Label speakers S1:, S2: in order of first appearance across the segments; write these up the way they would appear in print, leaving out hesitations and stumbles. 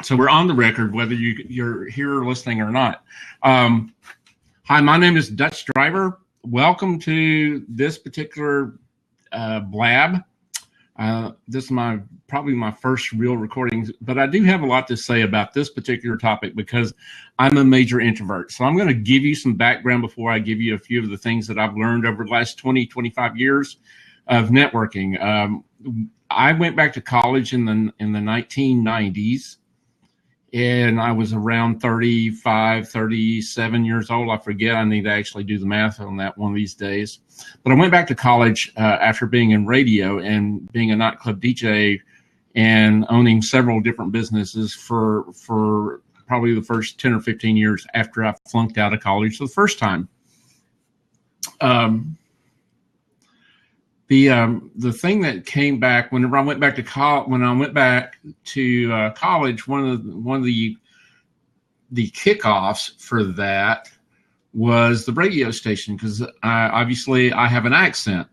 S1: So we're on the record, whether you're here listening or not. Hi, my name is Dutch Driver. Welcome to this particular blab. This is probably my first real recording, but I do have a lot to say about this particular topic because I'm a major introvert. So I'm going to give you some background before I give you a few of the things that I've learned over the last 20, 25 years of networking. I went back to college in the 1990s. And I was around 35, 37 years old. I forget. I need to actually do the math on that one of these days. But I went back to college after being in radio and being a nightclub DJ and owning several different businesses for probably the first 10 or 15 years after I flunked out of college the first time. The thing that came back whenever I went back to college, college, one of the kickoffs for that was the radio station, because obviously I have an accent,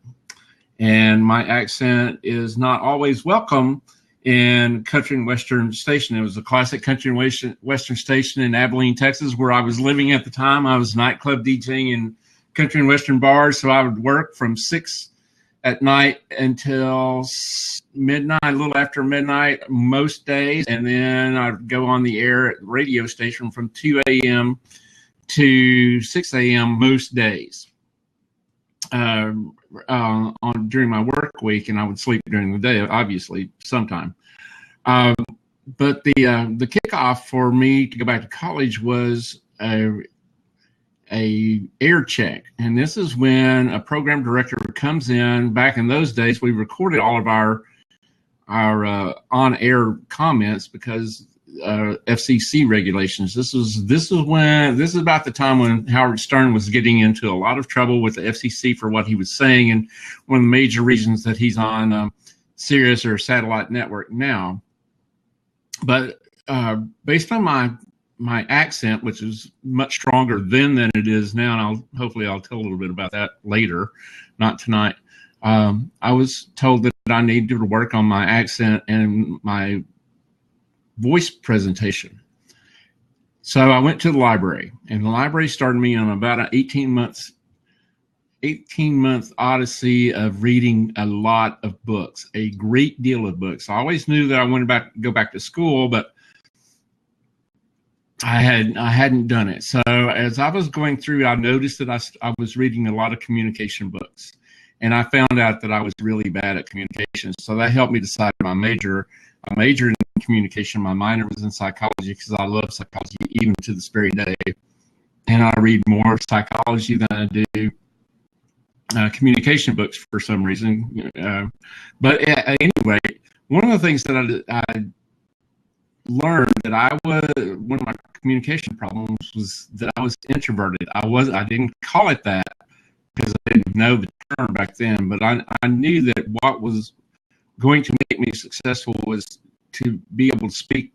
S1: and my accent is not always welcome in country and western station. It was a classic country and western station in Abilene, Texas, where I was living at the time. I was nightclub DJing in country and western bars, so I would work from 6 at night until midnight, a little after midnight most days. And then I'd go on the air at the radio station from 2 a.m. to 6 a.m. most days during my work week. And I would sleep during the day, obviously, sometime. But the kickoff for me to go back to college was a air check, and this is when a program director comes in. Back in those days, we recorded all of our on-air comments because FCC regulations. This is about the time when Howard Stern was getting into a lot of trouble with the FCC for what he was saying, and one of the major reasons that he's on Sirius or satellite network now. But based on my accent, which is much stronger then than it is now, and hopefully I'll tell a little bit about that later, not tonight. I was told that I needed to work on my accent and my voice presentation. So I went to the library, and the library started me on about an 18-month odyssey of reading a lot of books, a great deal of books. I always knew that I wanted to go back to school, but I hadn't done it. So as I was going through, I noticed that I was reading a lot of communication books, and I found out that I was really bad at communication. So that helped me decide my major. I majored in communication. My minor was in psychology because I love psychology even to this very day. And I read more psychology than I do communication books for some reason. But anyway, one of the things that I learned that one of my communication problems was that I was introverted. I didn't call it that because I didn't know the term back then, but I knew that what was going to make me successful was to be able to speak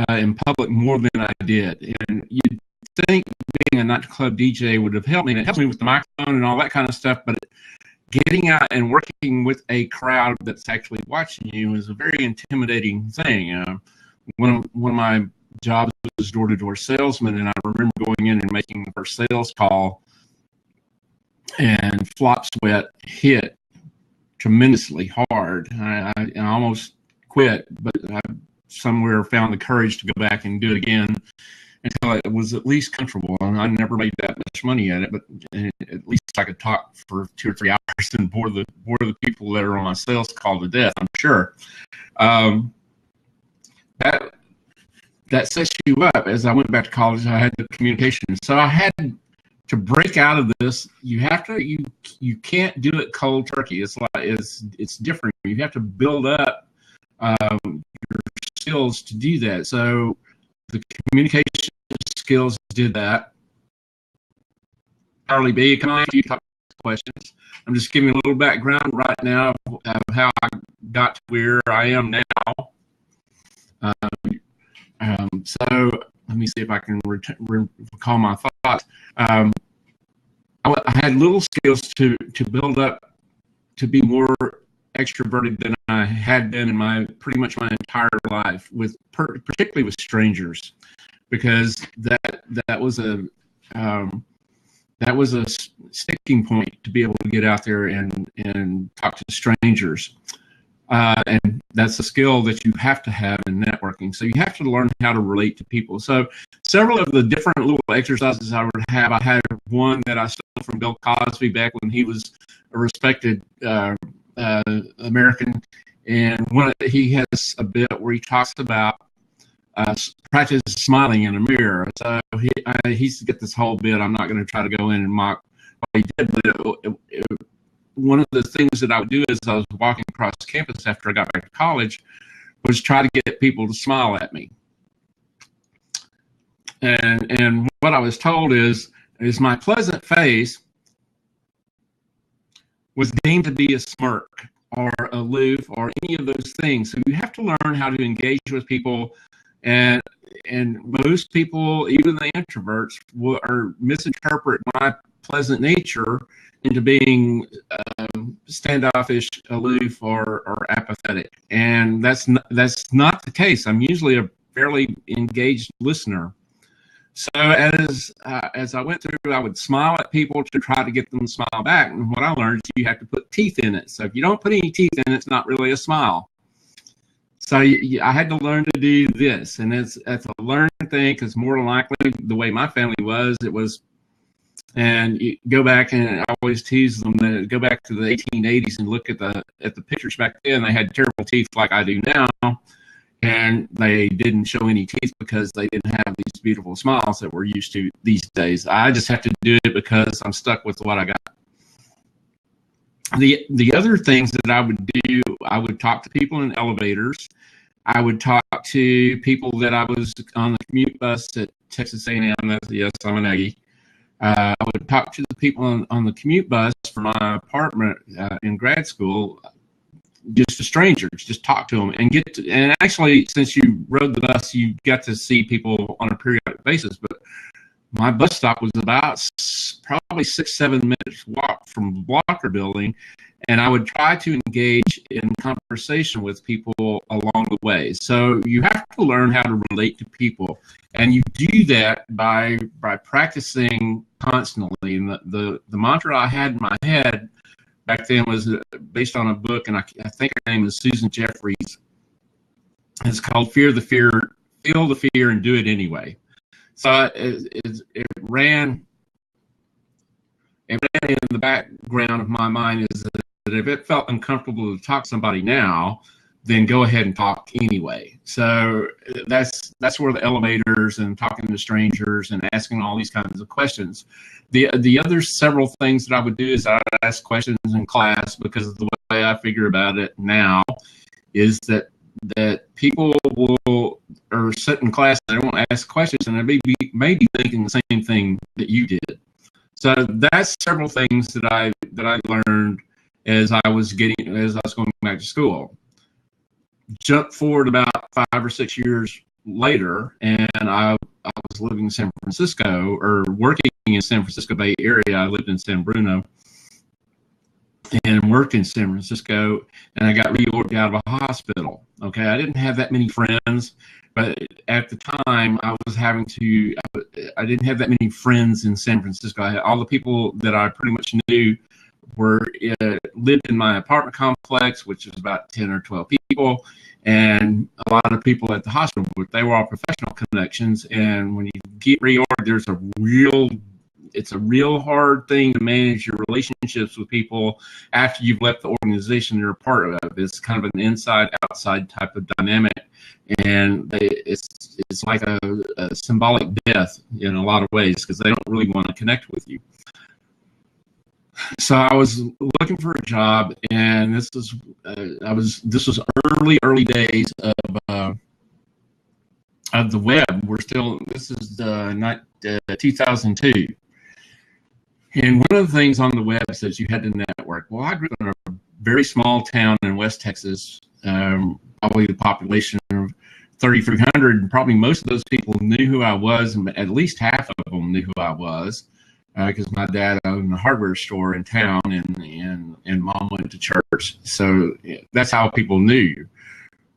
S1: in public more than I did. And you'd think being a nightclub DJ would have helped me. It helps me with the microphone and all that kind of stuff, but getting out and working with a crowd that's actually watching you is a very intimidating thing. One of my jobs was door-to-door salesman, and I remember going in and making the first sales call, and Flop Sweat hit tremendously hard. I almost quit, but I somewhere found the courage to go back and do it again until it was at least comfortable. And I never made that much money at it, but at least I could talk for 2 or 3 hours and bore the people that are on my sales call to death, I'm sure. That sets you up. As I went back to college, I had the communication. So I had to break out of this. You can't do it cold turkey. It's different. You have to build up your skills to do that. So the communication skills did that. Charlie B, can I ask you a couple of questions? I'm just giving a little background right now of how I got to where I am now. So let me see if I can recall my thoughts. I had little skills to build up to be more extroverted than I had been in pretty much my entire life, particularly with strangers, because that was a sticking point to be able to get out there and talk to strangers. And that's a skill that you have to have in networking. So you have to learn how to relate to people. So several of the different little exercises I would have, I had one that I stole from Bill Cosby back when he was a respected American. And he has a bit where he talks about practice smiling in a mirror. So he's got this whole bit. I'm not going to try to go in and mock what he did, but one of the things that I would do as I was walking across campus after I got back to college was try to get people to smile at me. And what I was told is my pleasant face was deemed to be a smirk or aloof or any of those things. So you have to learn how to engage with people, and most people, even the introverts, misinterpret my pleasant nature into being standoffish, aloof, or apathetic, and that's not the case. I'm usually a fairly engaged listener. So as I went through, I would smile at people to try to get them to smile back. And what I learned is you have to put teeth in it. So if you don't put any teeth in it, it's not really a smile. So I had to learn to do this, and it's a learned thing, because more than likely the way my family was, it was. And you go back, and I always tease them that go back to the 1880s and look at the pictures back then. They had terrible teeth like I do now, and they didn't show any teeth because they didn't have these beautiful smiles that we're used to these days. I just have to do it because I'm stuck with what I got. The other things that I would do, I would talk to people in elevators. I would talk to people that I was on the commute bus at Texas A&M. Yes, I'm an Aggie. I would talk to the people on the commute bus for my apartment in grad school, just to strangers, just talk to them and actually, since you rode the bus, you got to see people on a periodic basis. But my bus stop was about probably 6-7 minutes walk from the Blocker building, and I would try to engage in conversation with people along the way. So you have to learn how to relate to people, and you do that by practicing constantly. And the mantra I had in my head back then was based on a book, and I think her name is Susan Jeffries. It's called Feel the Fear, and Do It Anyway. So it ran in the background of my mind is that if it felt uncomfortable to talk to somebody now, then go ahead and talk anyway. So that's where the elevators and talking to strangers and asking all these kinds of questions. The other several things that I would do is I would ask questions in class, because the way I figure about it now is that people will sit in class and they won't ask questions, and they may be thinking the same thing that you did. So that's several things that I learned as I was going back to school. Jump forward about 5 or 6 years later, and I was living in San Francisco, or working in San Francisco Bay Area. I lived in San Bruno and worked in San Francisco, and I got reorged out of a hospital. Okay, I didn't have that many friends, but at the time I didn't have that many friends in San Francisco. All the people that I pretty much knew lived in my apartment complex, which is about 10 or 12 people, and a lot of people at the hospital, but they were all professional connections. And when you get reorged, it's a real hard thing to manage your relationships with people after you've left the organization you're a part of. It's kind of an inside-outside type of dynamic, and it's like a symbolic death in a lot of ways, because they don't really want to connect with you. So I was looking for a job, and this was early days of the web. This is not 2002. And one of the things on the web says you had to network. Well, I grew up in a very small town in West Texas, probably the population of 3,300, and probably most of those people knew who I was, and at least half of them knew who I was, because my dad owned a hardware store in town, and and mom went to church. So that's how people knew you.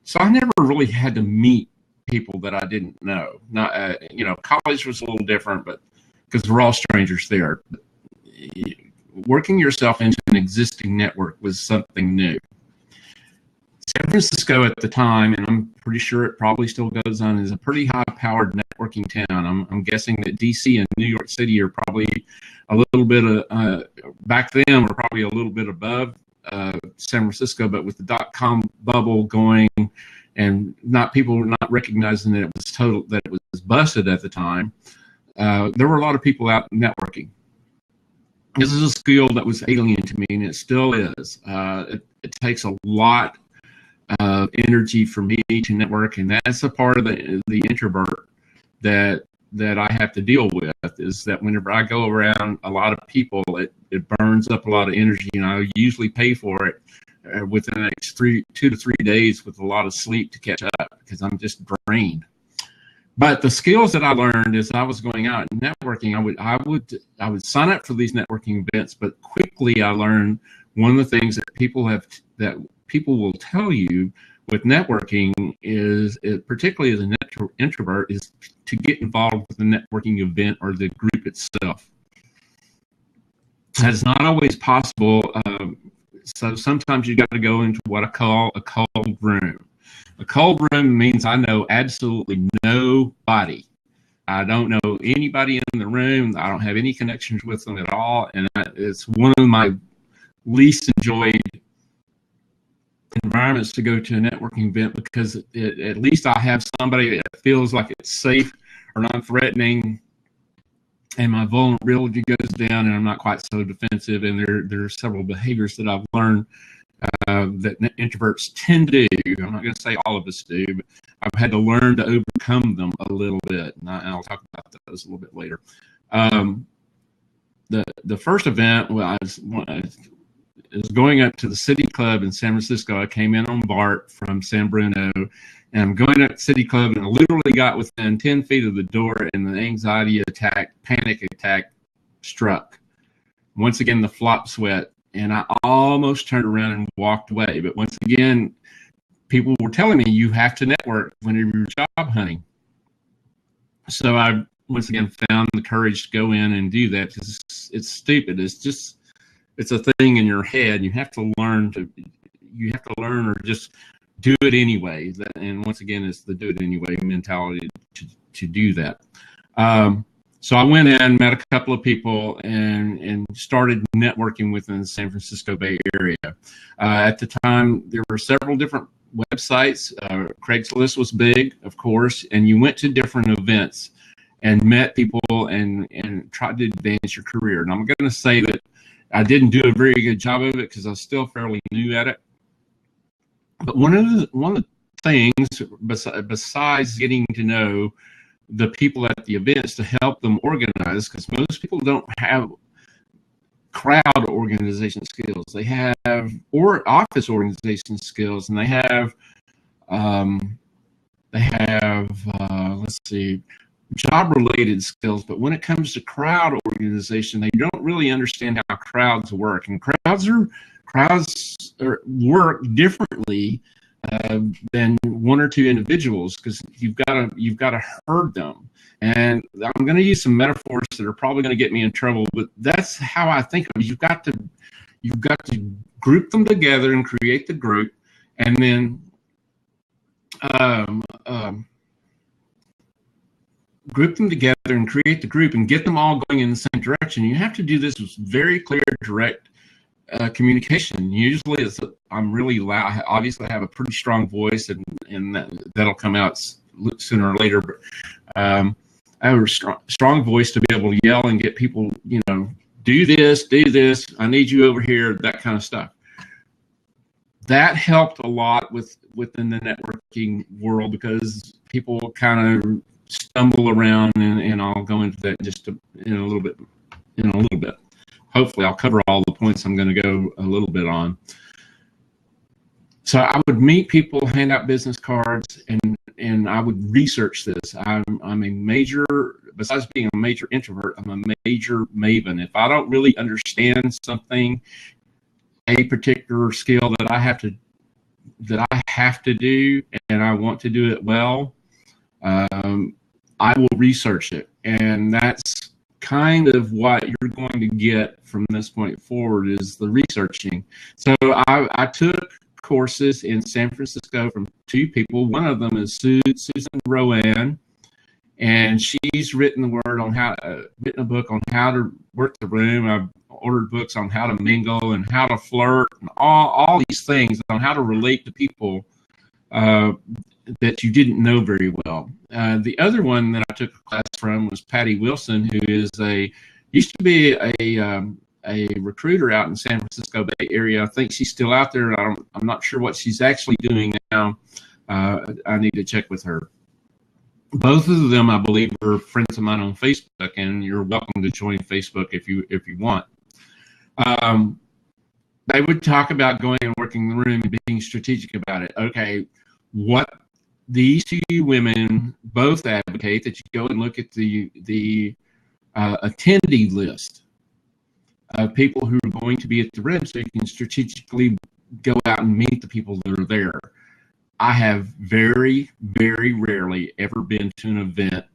S1: So I never really had to meet people that I didn't know. Not, college was a little different, but because we're all strangers there. But working yourself into an existing network was something new. San Francisco at the time, and I'm pretty sure it probably still goes on, is a pretty high-powered networking town. I'm guessing that D.C. and New York City are probably a little bit back then were probably a little bit above San Francisco, but with the dot-com bubble going and people were not recognizing that it was busted at the time, there were a lot of people out networking. This is a skill that was alien to me, and it still is. It takes a lot of energy for me to network, and that's a part of the introvert that I have to deal with, is that whenever I go around a lot of people, it burns up a lot of energy, and I usually pay for it within the next 2 to 3 days with a lot of sleep to catch up, because I'm just drained. But the skills that I learned as I was going out and networking, I would sign up for these networking events, but quickly I learned one of the things that people will tell you with networking is, particularly as an introvert, is to get involved with the networking event or the group itself. That's not always possible. So sometimes you got to go into what I call a cold room. A cold room means I know absolutely nobody. I don't know anybody in the room. I don't have any connections with them at all. And it's one of my least enjoyed environments to go to a networking event, because at least I have somebody that feels like it's safe or non-threatening, and my vulnerability goes down, and I'm not quite so defensive. And there are several behaviors that I've learned that introverts tend to do. I'm not going to say all of us do, but I've had to learn to overcome them a little bit, and I'll talk about those a little bit later. The first event, I was going up to the City Club in San Francisco. I came in on BART from San Bruno, and I'm going up to City Club, and I literally got within 10 feet of the door, and the anxiety attack, panic attack struck. Once again, the flop sweat, and I almost turned around and walked away. But once again, people were telling me you have to network whenever you're job hunting. So I once again found the courage to go in and do that, because it's stupid. It's a thing in your head. You have to learn or just do it anyway. And once again, it's the do it anyway mentality to do that. So I went in, met a couple of people, and started networking within the San Francisco Bay Area. At the time, there were several different websites. Craigslist was big, of course, and you went to different events and met people and tried to advance your career. And I'm going to say that I didn't do a very good job of it, because I was still fairly new at it. But one of the things, besides getting to know the people at the events to help them organize, because most people don't have crowd organization skills. They have office organization skills, and they have let's see, job-related skills. But when it comes to crowd organization, they don't really understand how crowds work, and crowds work differently than one or two individuals, because you've got to herd them. And I'm going to use some metaphors that are probably going to get me in trouble, but that's how I think of it. You've got to group them together and create the group, and then group them together and create the group and get them all going in the same direction. You have to do this with very clear, direct communication. Usually I'm really loud. Obviously I have a pretty strong voice, and that'll come out sooner or later, but I have a strong voice to be able to yell and get people, do this, I need you over here, that kind of stuff. That helped a lot within the networking world, because people kind of stumble around, and I'll go into that just in a little bit. Hopefully I'll cover all the points I'm going to go a little bit on. So I would meet people, hand out business cards, and I would research this. Besides being a major introvert, I'm a major maven. If I don't really understand something, a particular skill that I have to do, and I want to do it well, I will research it. And that's kind of what you're going to get from this point forward, is the researching. So I took courses in San Francisco from two people. One of them is Susan Rowan, and she's written written a book on how to work the room. I've ordered books on how to mingle and how to flirt and all these things on how to relate to people that you didn't know very well. The other one that I took a class from was Patty Wilson, who used to be a recruiter out in San Francisco Bay Area. I think she's still out there. I'm not sure what she's actually doing now. I need to check with her. Both of them, I believe, are friends of mine on Facebook, and you're welcome to join Facebook if you want. They would talk about going and working the room and being strategic about it. Okay, what these two women both advocate that you go and look at the attendee list of people who are going to be at the room, so you can strategically go out and meet the people that are there. I have very, very rarely ever been to an event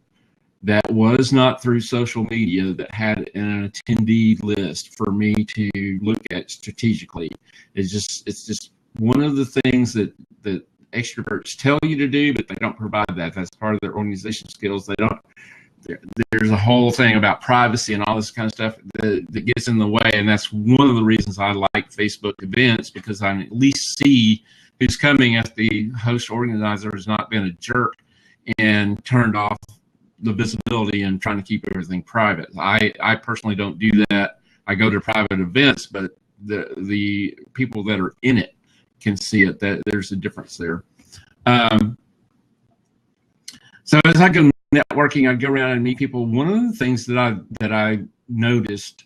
S1: that was not through social media that had an attendee list for me to look at strategically. It's just one of the things that extroverts tell you to do, but they don't provide that. That's part of their organization skills. There's a whole thing about privacy and all this kind of stuff that gets in the way, and that's one of the reasons I like Facebook events, because I at least see who's coming if the host organizer has not been a jerk and turned off the visibility and trying to keep everything private. I personally don't do that. I go to private events, but the people that are in it can see it. That there's a difference there. So as I go networking, I go around and meet people. One of the things that I noticed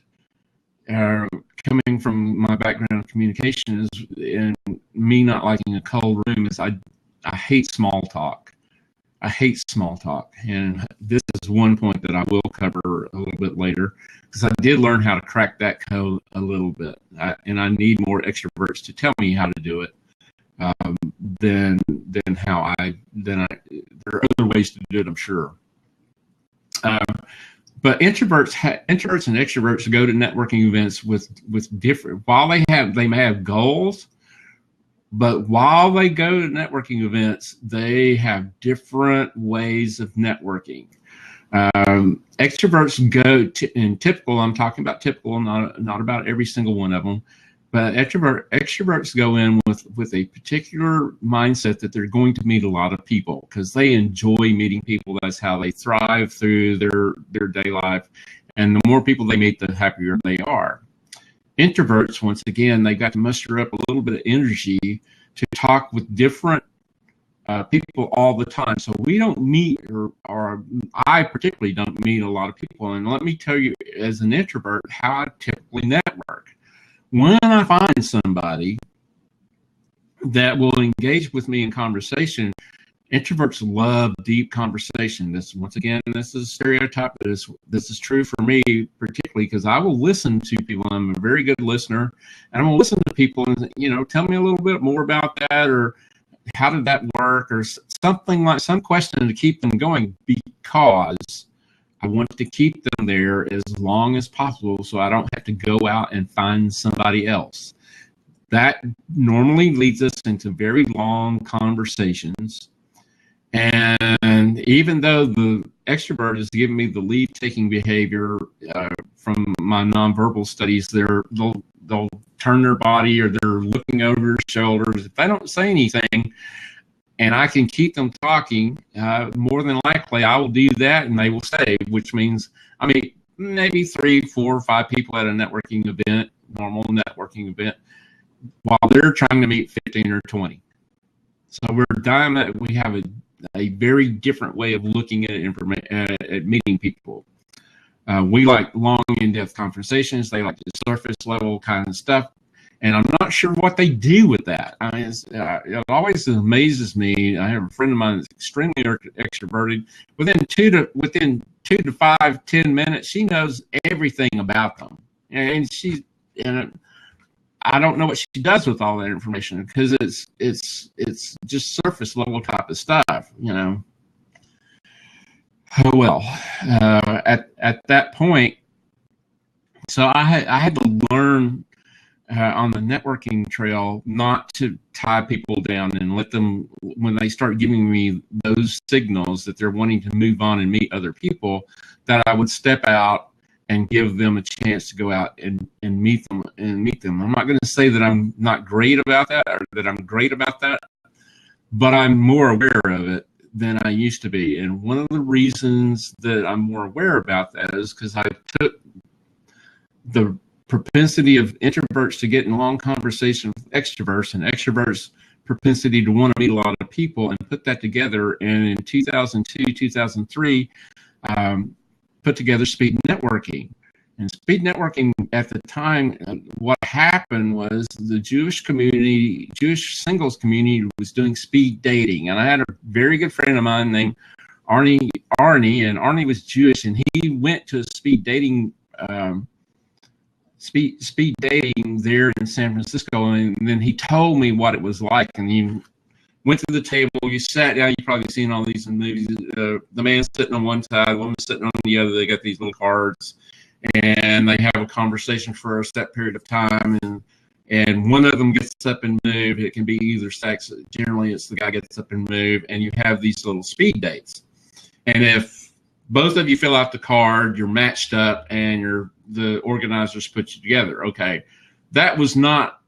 S1: coming from my background in communication is, in me not liking a cold room, is I hate small talk. I hate small talk, and this is one point that I will cover a little bit later, because I did learn how to crack that code a little bit, and I need more extroverts to tell me how to do it. Than how there are other ways to do it, I'm sure. But introverts and extroverts go to networking events with different. While they may have goals, but while they go to networking events, they have different ways of networking. Extroverts go in typical. I'm talking about typical, not about every single one of them. But extroverts go in with a particular mindset that they're going to meet a lot of people because they enjoy meeting people. That's how they thrive through their day life. And the more people they meet, the happier they are. Introverts, once again, they got to muster up a little bit of energy to talk with different people all the time. So we don't meet, or I particularly don't meet a lot of people. And let me tell you, as an introvert, how I typically network. When I find somebody that will engage with me in conversation, introverts love deep conversation. This is a stereotype, but this is true for me, particularly because I will listen to people. I'm a very good listener, and I'm going to listen to people and, tell me a little bit more about that, or how did that work, or something like some question to keep them going, because I want to keep them there as long as possible so I don't have to go out and find somebody else. That normally leads us into very long conversations. And even though the extrovert is giving me the lead-taking behavior from my nonverbal studies, they'll turn their body, or they're looking over their shoulders. If I don't say anything, and I can keep them talking, more than likely I will do that, and they will stay, which means I meet maybe 3, 4, 5 people at a networking event, normal networking event, while they're trying to meet 15 or 20. So we have a very different way of looking at meeting people. We like long, in-depth conversations. They like the surface level kind of stuff. And I'm not sure what they do with that. I mean, it always amazes me. I have a friend of mine that's extremely extroverted. Within 2 to 5, 10 minutes, she knows everything about them. And I don't know what she does with all that information, because it's just surface level type of stuff, you know. Oh well, at that point, so I had to learn on the networking trail not to tie people down and let them, when they start giving me those signals that they're wanting to move on and meet other people, that I would step out and give them a chance to go out and meet them. I'm not going to say that I'm not great about that, or that I'm great about that, but I'm more aware of it than I used to be. And one of the reasons that I'm more aware about that is because I took the propensity of introverts to get in long conversation with extroverts, and extroverts' propensity to want to meet a lot of people, and put that together. And in 2002, 2003, put together speed networking. And speed networking at the time, what happened was the Jewish community, Jewish singles community, was doing speed dating. And I had a very good friend of mine named Arnie, and Arnie was Jewish, and he went to a speed dating speed dating there in San Francisco, and then he told me what it was like. And you went to the table, you sat down, you've probably seen all these in movies, the man's sitting on one side, the woman's sitting on the other, they got these little cards, and they have a conversation for a set period of time, and one of them gets up and move. It can be either sex, generally it's the guy gets up and move, and you have these little speed dates. And if both of you fill out the card, you're matched up, and the organizers put you together. Okay, that was not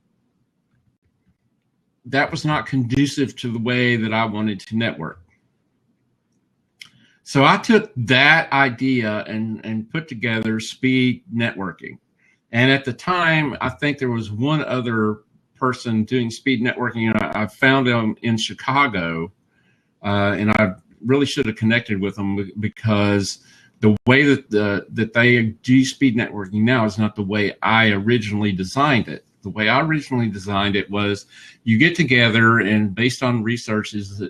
S1: conducive to the way that I wanted to network. So I took that idea and put together speed networking. And at the time, I think there was one other person doing speed networking, and I found him in Chicago, and I really should have connected with them, because the way that they do speed networking now is not the way I originally designed it. The way I originally designed it was you get together, and based on researches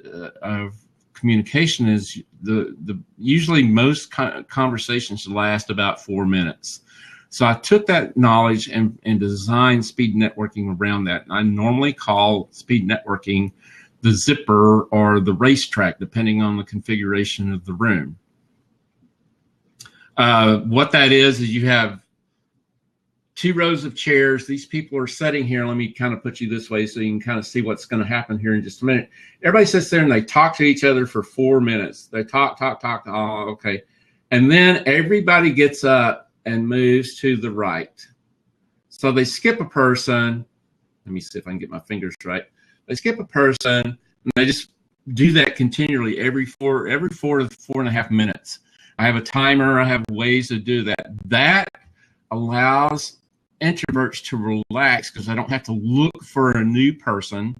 S1: of communication, is usually most conversations last about 4 minutes. So I took that knowledge and designed speed networking around that. And I normally call speed networking the zipper or the racetrack, depending on the configuration of the room. What that is you have 2 rows of chairs. These people are sitting here. Let me kind of put you this way so you can kind of see what's going to happen here in just a minute. Everybody sits there and they talk to each other for 4 minutes. They talk. Oh, okay. And then everybody gets up and moves to the right. So they skip a person. Let me see if I can get my fingers right. They skip a person, and they just do that continually every 4 to 4.5 minutes. I have a timer. I have ways to do that. That allows introverts to relax, because I don't have to look for a new person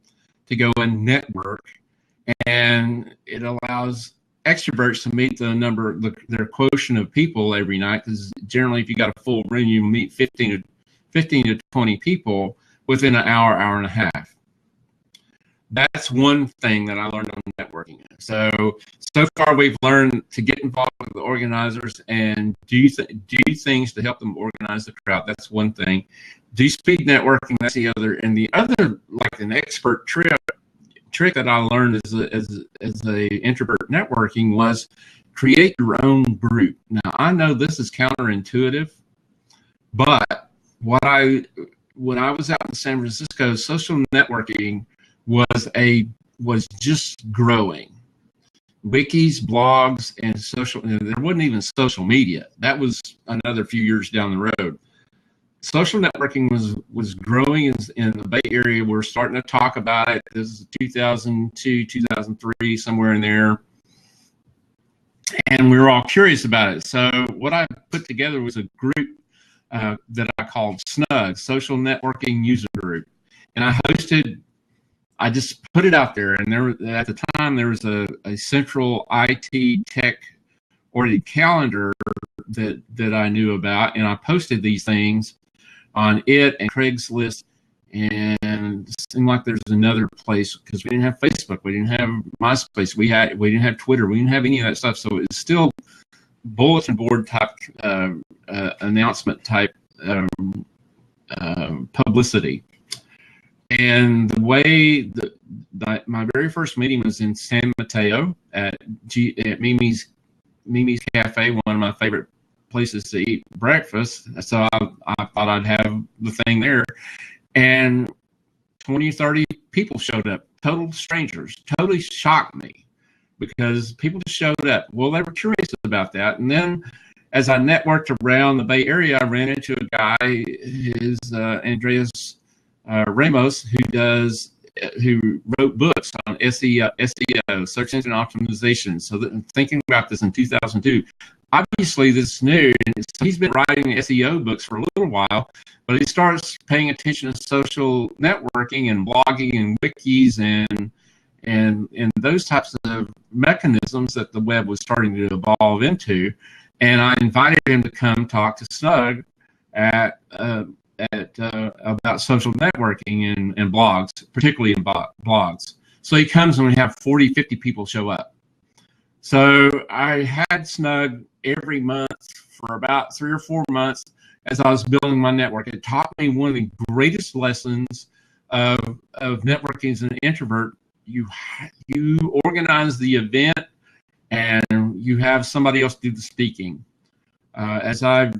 S1: to go and network. And it allows extroverts to meet their quotient of people every night, because generally if you got a full room, you meet 15 to 20 people within an hour and a half. That's one thing that I learned on networking. So far we've learned to get involved with the organizers and do things to help them organize the crowd. That's one thing. Do speed networking, that's the other. And the other, like an expert trick that I learned as a introvert networking, was create your own group. Now I know this is counterintuitive, but when I was out in San Francisco, social networking was just growing. Wikis, blogs, and there wasn't even social media. That was another few years down the road. Social networking was growing in the Bay Area. We're starting to talk about it. This is 2002, 2003, somewhere in there. And we were all curious about it. So what I put together was a group that I called SNUG, Social Networking User Group. And I just put it out there, and at the time there was a central IT tech oriented calendar that I knew about, and I posted these things on it and Craigslist, and it seemed like there's another place, because we didn't have Facebook, we didn't have MySpace, we didn't have Twitter, we didn't have any of that stuff. So it's still bulletin board type announcement type publicity. And the way my very first meeting was in San Mateo at Mimi's Cafe, one of my favorite places to eat breakfast. So I thought I'd have the thing there. And 20, 30 people showed up, total strangers, totally shocked me because people just showed up. Well, they were curious about that. And then as I networked around the Bay Area, I ran into a guy, Andreas Ramos, who wrote books on SEO, search engine optimization. So thinking about this in 2002, obviously this is new, and he's been writing SEO books for a little while, but he starts paying attention to social networking and blogging and wikis and those types of mechanisms that the web was starting to evolve into. And I invited him to come talk to Snug about social networking and blogs, particularly in blogs. So he comes and we have 40, 50 people show up. So I had Snug every month for about 3 or 4 months as I was building my network. It taught me one of the greatest lessons of networking as an introvert. You organize the event and you have somebody else do the speaking. As I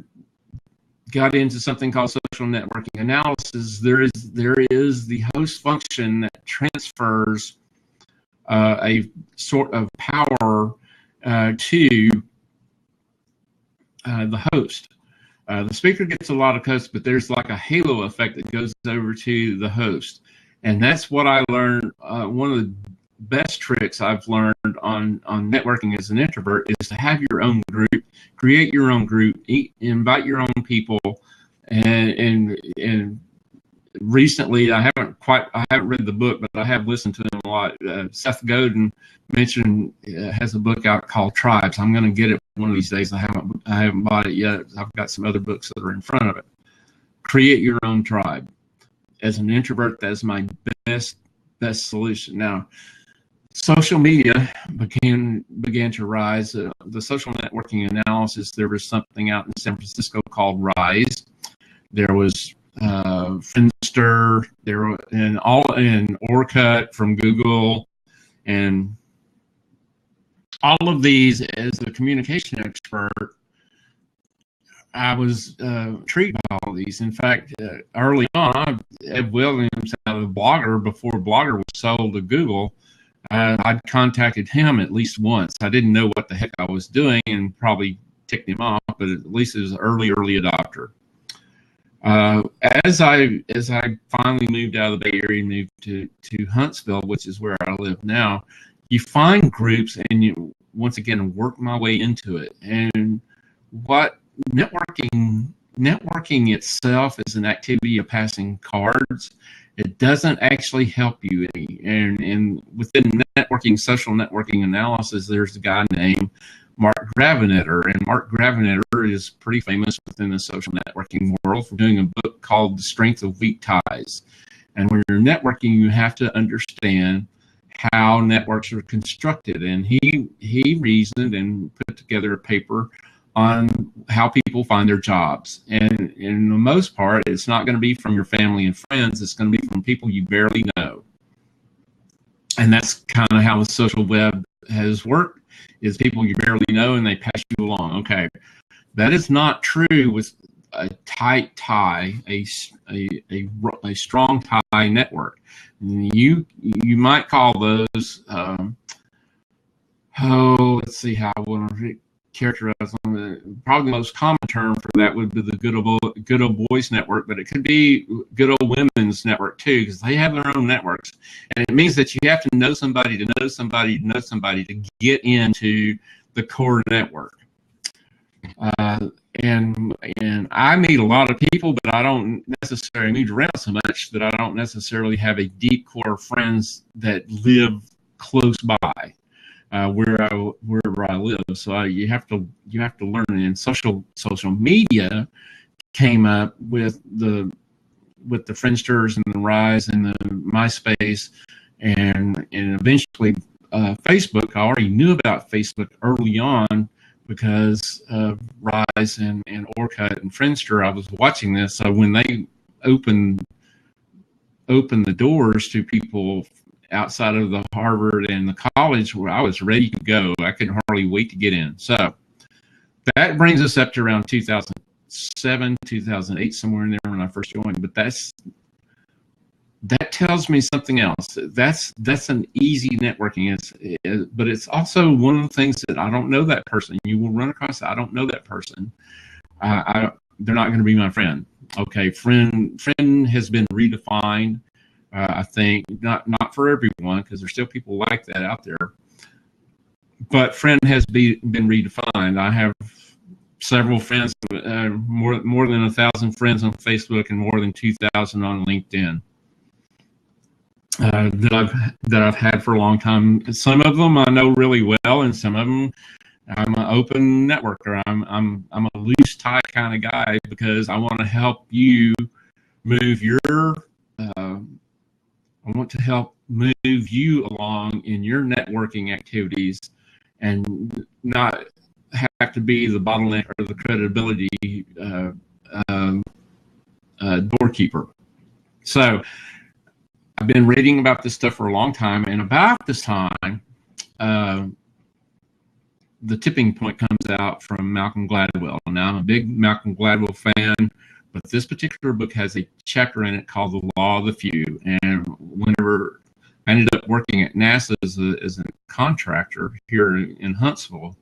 S1: got into something called social networking analysis, there is the host function that transfers a sort of power to the host. The speaker gets a lot of hosts, but there's like a halo effect that goes over to the host. And that's what I learned. One of the best tricks I've learned on networking as an introvert is to have your own group, create your own group, invite your own people, and recently I haven't read the book, but I have listened to him a lot. Seth Godin mentioned has a book out called Tribes. I'm going to get it one of these days. I haven't bought it yet. I've got some other books that are in front of it. Create your own tribe. As an introvert, that's my best solution. Now, social media began to rise. The social networking analysis. There was something out in San Francisco called Rise. There was Friendster. There were and Orkut from Google, and all of these. As a communication expert, I was intrigued by all of these. In fact, early on, Ed Williams, a blogger before Blogger was sold to Google. I'd contacted him at least once. I didn't know what the heck I was doing and probably ticked him off, but at least it was an early adopter. As I finally moved out of the Bay Area and moved to Huntsville, which is where I live now, you find groups and you once again work my way into it. And what networking itself is an activity of passing cards. It doesn't actually help you any. And within networking, social networking analysis, there's a guy named Mark Gravenetter. And Mark Gravenetter is pretty famous within the social networking world for doing a book called The Strength of Weak Ties. And when you're networking, you have to understand how networks are constructed. And he reasoned and put together a paper on how people find their jobs. And in the most part, it's not going to be from your family and friends. It's going to be from people you barely know. And that's kind of how the social web has worked, is people you barely know and they pass you along. Okay, that is not true with a tight tie, a strong tie network. You might call those, let's see how I want to characterize them. Probably the most common term for that would be the good old boys network, but it could be good old women's network too, because they have their own networks. And it means that you have to know somebody to know somebody to know somebody to get into the core network. And I meet a lot of people, but I don't necessarily move around so much that I don't necessarily have a deep core of friends that live close by wherever I live. So you have to learn. And social media came up with the Friendsters and the Rise and the MySpace and eventually Facebook. I already knew about Facebook early on because of Rise and Orkut and Friendster. I was watching this. So when they opened opened the doors to people outside of the Harvard and the college where I was ready to go. I couldn't hardly wait to get in. So that brings us up to around 2007, 2008, somewhere in there when I first joined. But that tells me something else. That's an easy networking. But it's also one of the things that I don't know that person. You will run across, I don't know that person. They're not going to be my friend. Okay, friend has been redefined. I think not for everyone, because there's still people like that out there. But friend has been redefined. I have several friends, more than 1,000 friends on Facebook and more than 2,000 on LinkedIn that I've had for a long time. Some of them I know really well, and some of them I'm an open networker. I'm a loose tie kind of guy because I want to help you move I want to help move you along in your networking activities and not have to be the bottleneck or the credibility doorkeeper. So I've been reading about this stuff for a long time, and about this time, the tipping point comes out from Malcolm Gladwell. Now, I'm a big Malcolm Gladwell fan, but this particular book has a chapter in it called The Law of the Few. And whenever I ended up working at NASA as a contractor here in Huntsville,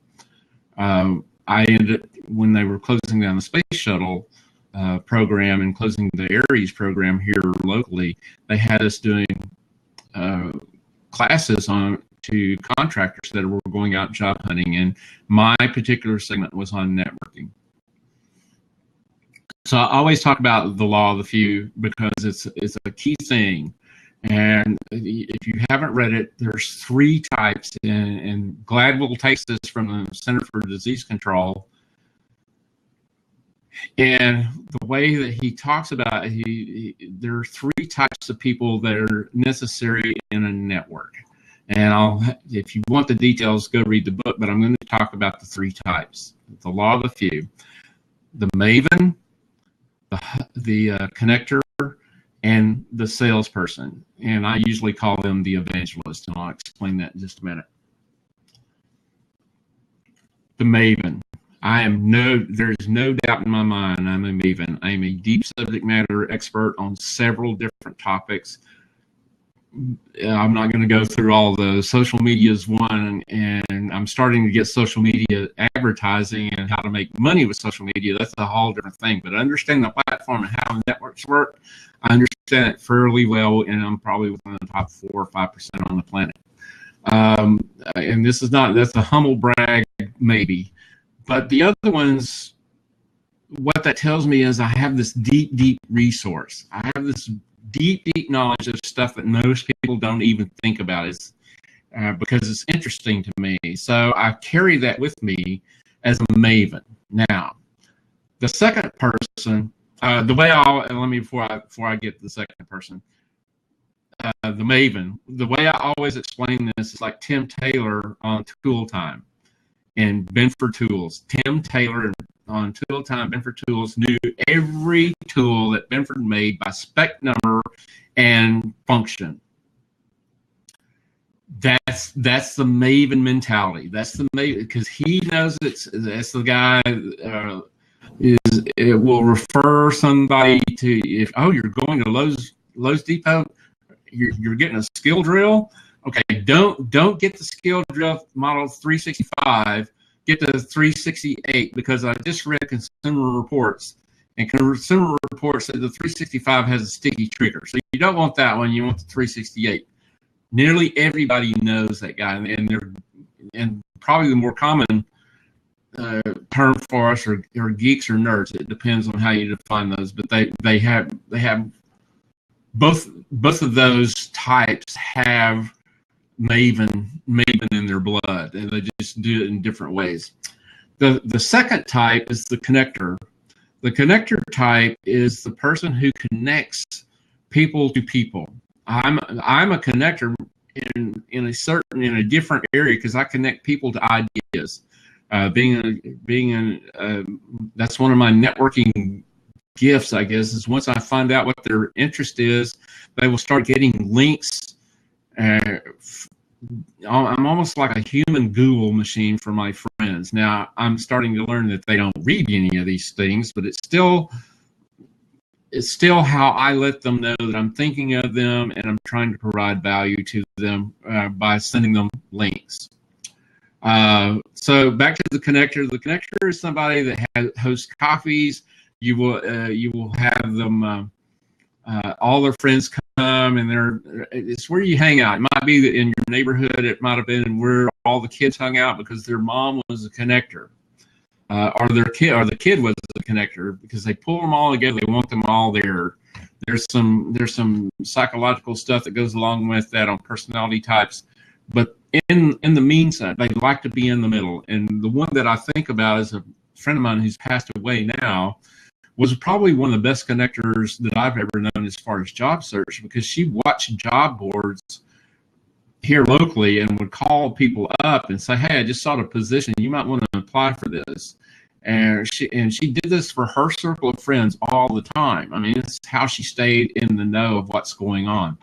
S1: I ended up, when they were closing down the space shuttle program and closing the Ares program here locally, they had us doing classes to contractors that were going out job hunting, and my particular segment was on networking. So I always talk about the law of the few because it's a key thing. And if you haven't read it, there's 3 types, and Gladwell takes this from the Center for Disease Control. And the way that he talks about it, there are 3 types of people that are necessary in a network. And if you want the details, go read the book, but I'm going to talk about the 3 types. The law of the few: the maven, the connector, and the salesperson. And I usually call them the evangelist, and I'll explain that in just a minute. The maven. There's no doubt in my mind I'm a maven. I'm a deep subject matter expert on several different topics. I'm not going to go through all the social medias one, and I'm starting to get social media advertising and how to make money with social media. That's a whole different thing. But understanding the platform and how networks work, I understand it fairly well, and I'm probably within the top 4 or 5% on the planet. And that's a humble brag, maybe. But the other ones, what that tells me is I have this deep resource. I have this deep knowledge of stuff that most people don't even think about, because it's interesting to me. So I carry that with me as a maven. Now, the second person, before I get to the second person, the maven, the way I always explain this is like Tim Taylor on Tool Time and Benford Tools. Tim Taylor on Tool Time, Benford Tools, knew every tool that Benford made by spec number and function. That's the maven mentality. That's the maven, because he knows that's the guy. It will refer somebody to, if you're going to Lowe's Depot, you're getting a skill drill. Okay, don't get the skill drill model 365. Get the 368, because I just read Consumer Reports, and Consumer Reports said the 365 has a sticky trigger. So you don't want that one. You want the 368. Nearly everybody knows that guy, and probably the more common term for us are geeks or nerds. It depends on how you define those, but they have both of those types have maven in their blood, and they just do it in different ways. The second type is the connector. The connector type is the person who connects people to people. I'm a connector in a different area, because I connect people to ideas. That's one of my networking gifts, I guess, is once I find out what their interest is, they will start getting links. I'm almost like a human Google machine for my friends. Now, I'm starting to learn that they don't read any of these things, but it's still how I let them know that I'm thinking of them and I'm trying to provide value to them by sending them links. So back to the connector. The connector is somebody that hosts coffees. You will have them all their friends come, and it's where you hang out. It might be that in your neighborhood. It might have been where all the kids hung out because their mom was a connector, or the kid was a connector, because they pull them all together. They want them all there. There's some psychological stuff that goes along with that on personality types, but in the meantime, they like to be in the middle. And the one that I think about is a friend of mine who's passed away now, was probably one of the best connectors that I've ever known as far as job search, because she watched job boards here locally and would call people up and say, hey, I just saw the position. You might want to apply for this. And she did this for her circle of friends all the time. I mean, it's how she stayed in the know of what's going on.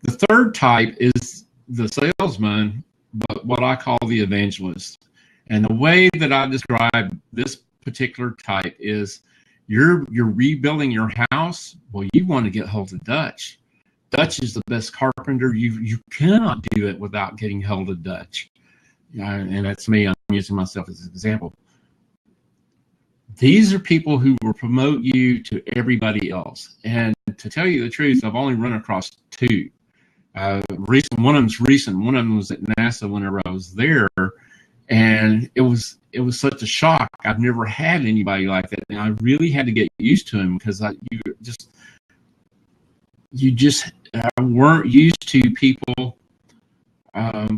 S1: The third type is the salesman, but what I call the evangelist. And the way that I describe this particular type is you're rebuilding your house. Well, you want to get hold of Dutch. Dutch is the best carpenter. You cannot do it without getting hold of Dutch. And that's me. I'm using myself as an example. These are people who will promote you to everybody else. And to tell you the truth, I've only run across two. One of them's recent. One of them was at NASA whenever I was there. And it was such a shock. I've never had anybody like that, and I really had to get used to him, because you just weren't used to people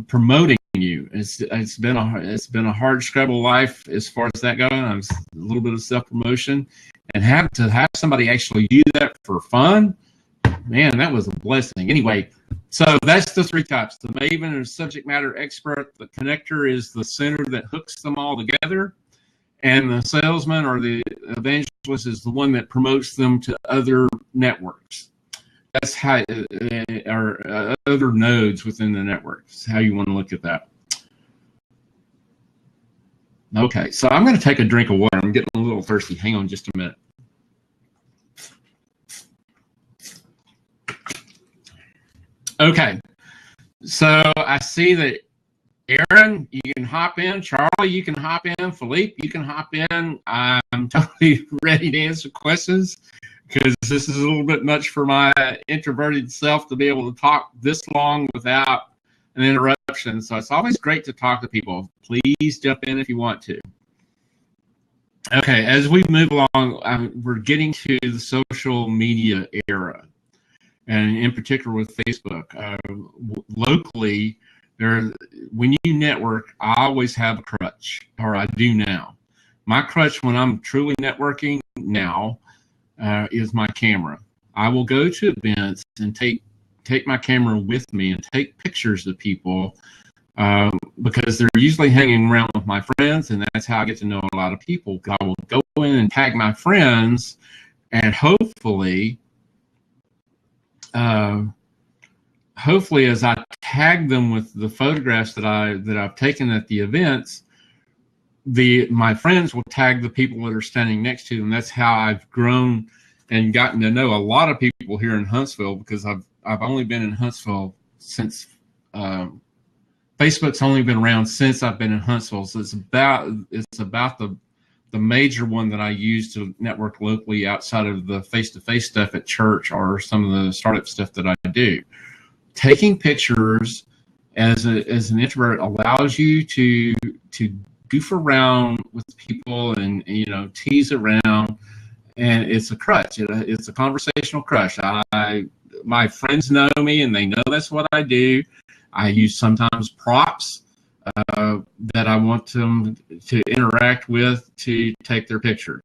S1: promoting you. It's been a hard scrabble life as far as that goes. I was a little bit of self promotion, and have somebody actually do that for fun. Man, that was a blessing. Anyway, so that's the three types. The maven is subject matter expert. The connector is the center that hooks them all together. And the salesman or the evangelist is the one that promotes them to other networks. That's how, or other nodes within the network. That's how you want to look at that. Okay, so I'm going to take a drink of water. I'm getting a little thirsty. Hang on just a minute. Okay, so I see that Aaron, you can hop in. Charlie, you can hop in. Philippe, you can hop in. I'm totally ready to answer questions, because this is a little bit much for my introverted self to be able to talk this long without an interruption. So it's always great to talk to people. Please jump in if you want to. Okay, as we move along, we're getting to the social media era, and in particular with Facebook. Locally, when you network, I always have a crutch, or I do now. My crutch when I'm truly networking now is my camera. I will go to events and take my camera with me and take pictures of people, because they're usually hanging around with my friends, and that's how I get to know a lot of people. I will go in and tag my friends, and hopefully as I tag them with the photographs that I've taken at the events, my friends will tag the people that are standing next to them. That's how I've grown and gotten to know a lot of people here in Huntsville, because I've only been in Huntsville since Facebook's only been around since I've been in Huntsville. So it's about the major one that I use to network locally outside of the face-to-face stuff at church or some of the startup stuff that I do. Taking pictures as an introvert allows you to goof around with people and tease around, and it's a crutch. It's a conversational crutch. My friends know me, and they know that's what I do. I use sometimes props that I want them to interact with to take their pictures.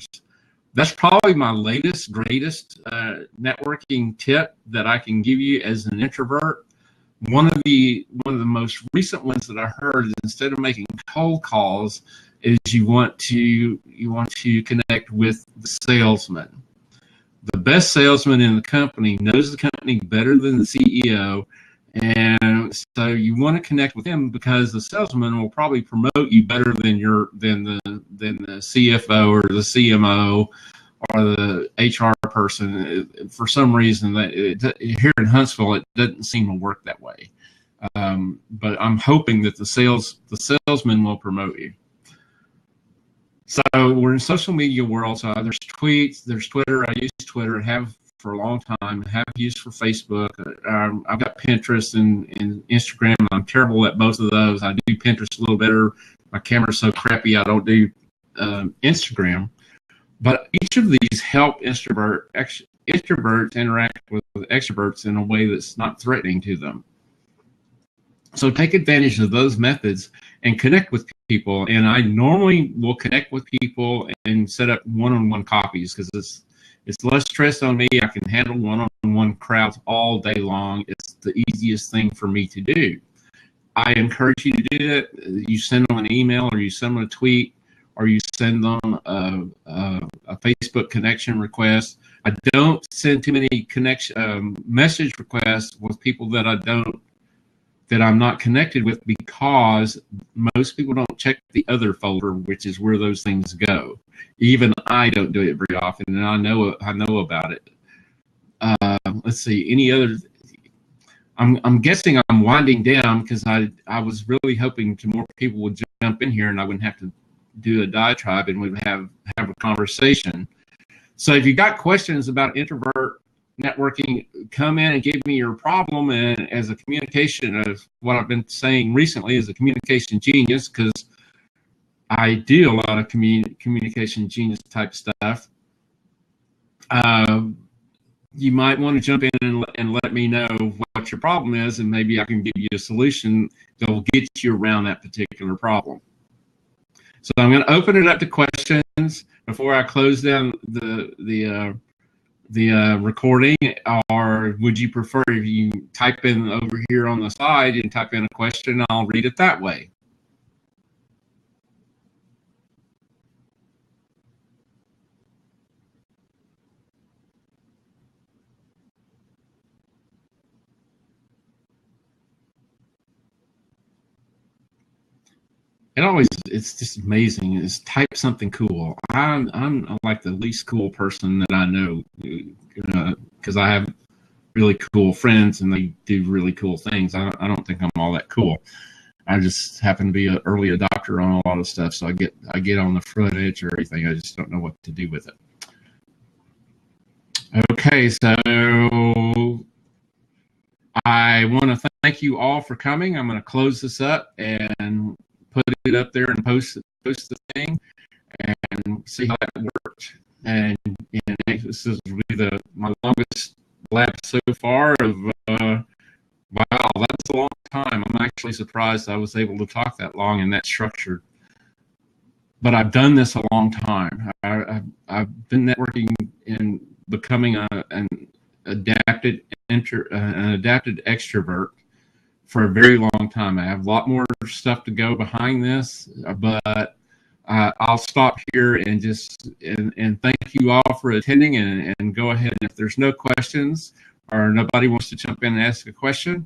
S1: That's probably my greatest networking tip that I can give you as an introvert. One of the most recent ones that I heard is, instead of making cold calls, is you want to connect with the salesman. The best salesman in the company knows the company better than the CEO, and so you want to connect with him because the salesman will probably promote you better than the CFO or the CMO or the HR person. For some reason, here in Huntsville, it doesn't seem to work that way. But I'm hoping that the salesman will promote you. So we're in social media world. So there's tweets, there's Twitter. I use Twitter, have for a long time, have used for Facebook. I've got Pinterest and Instagram. I'm terrible at both of those. I do Pinterest a little better. My camera's so crappy, I don't do Instagram. But each of these help introverts interact with extroverts in a way that's not threatening to them. So take advantage of those methods and connect with people. And I normally will connect with people and set up one-on-one coffees because it's less stress on me. I can handle one-on-one crowds all day long. It's the easiest thing for me to do. I encourage you to do that. You send them an email, or you send them a tweet, or you send them a Facebook connection request. I don't send too many message requests with people that I'm not connected with, because most people don't check the other folder, which is where those things go. Even I don't do it very often, and I know about it. Let's see, any other? I'm guessing I'm winding down because I was really hoping more people would jump in here and I wouldn't have to do a diatribe and we'd have a conversation. So if you got questions about introvert networking, come in and give me your problem. And as a communication, of what I've been saying recently is a communication genius, because I do a lot of communication genius type stuff. You might want to jump in and let me know what your problem is, and maybe I can give you a solution that will get you around that particular problem. So I'm going to open it up to questions before I close down the recording. Or would you prefer if you type in over here on the side and type in a question, I'll read it that way? It's just amazing. Is type something cool. I'm like the least cool person that I know, because I have really cool friends and they do really cool things. I don't think I'm all that cool. I just happen to be an early adopter on a lot of stuff, so I get on the front edge or everything. I just don't know what to do with it. Okay, so I want to thank you all for coming. I'm going to close this up and put it up there and post the thing and see how that worked. And this is really my longest lab so far. Wow, that's a long time. I'm actually surprised I was able to talk that long and that structured. But I've done this a long time. I've been networking and becoming an adapted extrovert for a very long time. I have a lot more stuff to go behind this, but I'll stop here and thank you all for attending, and go ahead. If there's no questions or nobody wants to jump in and ask a question,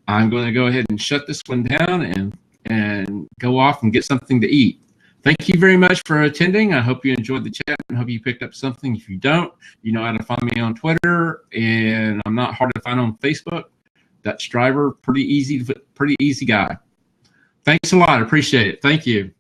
S1: I'm going to go ahead and shut this one down and go off and get something to eat. Thank you very much for attending. I hope you enjoyed the chat and hope you picked up something. If you don't, you know how to find me on Twitter, and I'm not hard to find on Facebook. Dutch Driver, pretty easy guy. Thanks a lot. I appreciate it. Thank you.